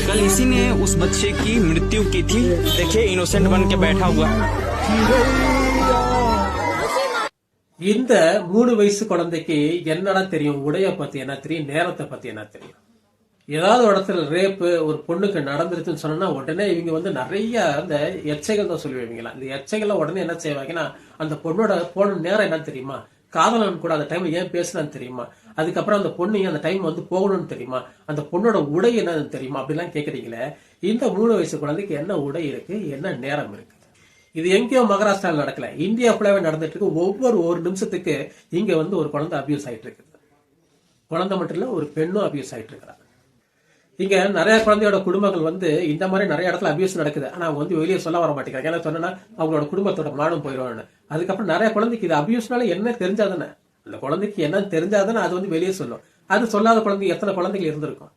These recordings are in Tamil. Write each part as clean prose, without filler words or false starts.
कल इसी ने उस बच्चे की मृत्यु की थी। देखिए इनोसेंट बन के बैठा हुआ। இந்த 3 வயசு குழந்தைக்கு என்னடா தெரியும்? உடைய பத்தி என்ன தெரியும்? நேரத்தை பத்தி என்ன தெரியும்? ஏதாவது ஒரு இடத்துல ரேப்பு ஒரு பொண்ணுக்கு நடந்துருச்சுன்னு சொன்னா உடனே இவங்க வந்து நிறைய அந்த எச்சைகள் தான் சொல்லுவீங்களா. இந்த எச்சைகள்லாம் உடனே என்ன செய்வாங்கன்னா, அந்த பொண்ணோட போன நேரம் என்ன தெரியுமா? காதலன் கூட அந்த டைம்ல ஏன் பேசுறான்னு தெரியுமா? அதுக்கப்புறம் அந்த பொண்ணு அந்த டைம் வந்து போகணும்னு தெரியுமா? அந்த பொண்ணோட உடை என்னன்னு தெரியுமா? அப்படிலாம் கேக்குறீங்களே. இந்த 3 வயசு குழந்தைக்கு என்ன உடை இருக்கு, என்ன நேரம் இருக்கு? இது எங்கேயோ மகாராஷ்டிராவில் நடக்கல, இந்தியா ஃபுல்லாவே நடந்துட்டு இருக்கு. ஒரு நிமிஷத்துக்கு இங்க வந்து ஒரு குழந்தை அபியூஸ் ஆயிட்டு இருக்கு. குழந்தை மட்டும் இல்ல, ஒரு பெண்ணும் அபியூஸ் ஆயிட்டு இருக்கிறாங்க. இங்க நிறைய குழந்தையோட குடும்பங்கள் வந்து இந்த மாதிரி நிறைய இடத்துல அபியூஸ் நடக்குது. ஆனா அவங்க வந்து வெளியே சொல்ல வர மாட்டேங்கிறாங்க. ஏன்னா சொன்னா அவங்களோட குடும்பத்தோட மானம் போயிடுவாங்க. அதுக்கப்புறம் நிறைய குழந்தைக்கு இது அபியூஸ்னால என்ன தெரிஞ்சாதானே, அந்த குழந்தைக்கு என்னன்னு தெரிஞ்சாதானே அது வந்து வெளியே சொல்லும். அது சொல்லாத குழந்தை எத்தனை குழந்தைகள் இருந்திருக்கும்?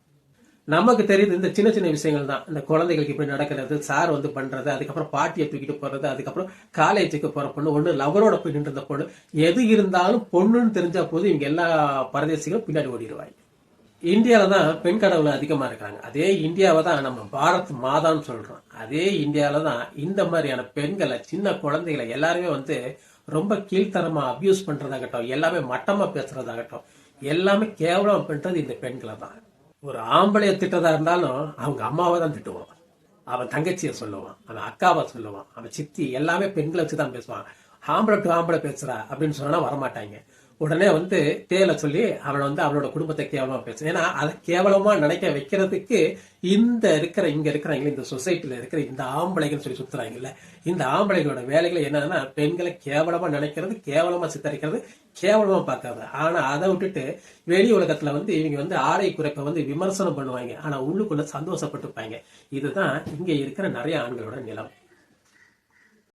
நமக்கு தெரியுது இந்த சின்ன சின்ன விஷயங்கள் தான். இந்த குழந்தைகளுக்கு இப்படி நடக்கிறது, சார் வந்து பண்றது, அதுக்கப்புறம் பாட்டியை தூக்கிட்டு போறது, அதுக்கப்புறம் காலேஜுக்கு போற பொண்ணு, ஒண்ணு லவரோட போய் நின்ற பொண்ணு, எது இருந்தாலும் பொண்ணுன்னு தெரிஞ்சா போது இவங்க எல்லா பரதேசிகளும் பின்னாடி ஓடிடுவாங்க. இந்தியாவில தான் பெண் கடவுள் அதிகமா இருக்கிறாங்க. அதே இந்தியாவை தான் நம்ம பாரத் மாதான்னு சொல்றோம். அதே இந்தியாவில தான் இந்த மாதிரியான பெண்களை, சின்ன குழந்தைகளை எல்லாருமே வந்து ரொம்ப கீழ்த்தரமா அபியூஸ் பண்றதாகட்டும், எல்லாமே மட்டமா பேசுறதாகட்டும், எல்லாமே கேவலம் பண்றது இந்த பெண்களை தான். ஒரு ஆம்பளைய திட்டதா இருந்தாலும் அவங்க அம்மாவை தான் திட்டுவான், அவன் தங்கச்சியை சொல்லுவான், அவன் அக்காவை சொல்லுவான், அவன் சித்தி, எல்லாமே பெண்களை வச்சுதான் பேசுவான். ஆம்பளை டு ஆம்பளை பேசுறா அப்படின்னு சொன்னா வரமாட்டாங்க. உடனே வந்து தேலை சொல்லி அவனை வந்து அவனோட குடும்பத்தை கேவலமா பேசு. ஏன்னா அதை கேவலமா நினைக்க வைக்கிறதுக்கு இங்க இருக்கிறாங்க, இந்த சொசைட்டில இருக்கிற இந்த ஆம்பளைகள் சொல்லி சுத்துறாங்கல்ல, இந்த ஆம்பளைகளோட வேலைகளை என்னன்னா பெண்களை கேவலமா நினைக்கிறது, கேவலமா சித்தரிக்கிறது, கேவலமா பார்க்கறது. ஆனா அதை விட்டுட்டு வெளி உலகத்துல வந்து இவங்க வந்து ஆடை குறைப்ப வந்து விமர்சனம் பண்ணுவாங்க. ஆனா உள்ளுக்குள்ள சந்தோஷப்பட்டுப்பாங்க. இதுதான் இங்க இருக்கிற நிறைய ஆண்களோட நிலம்.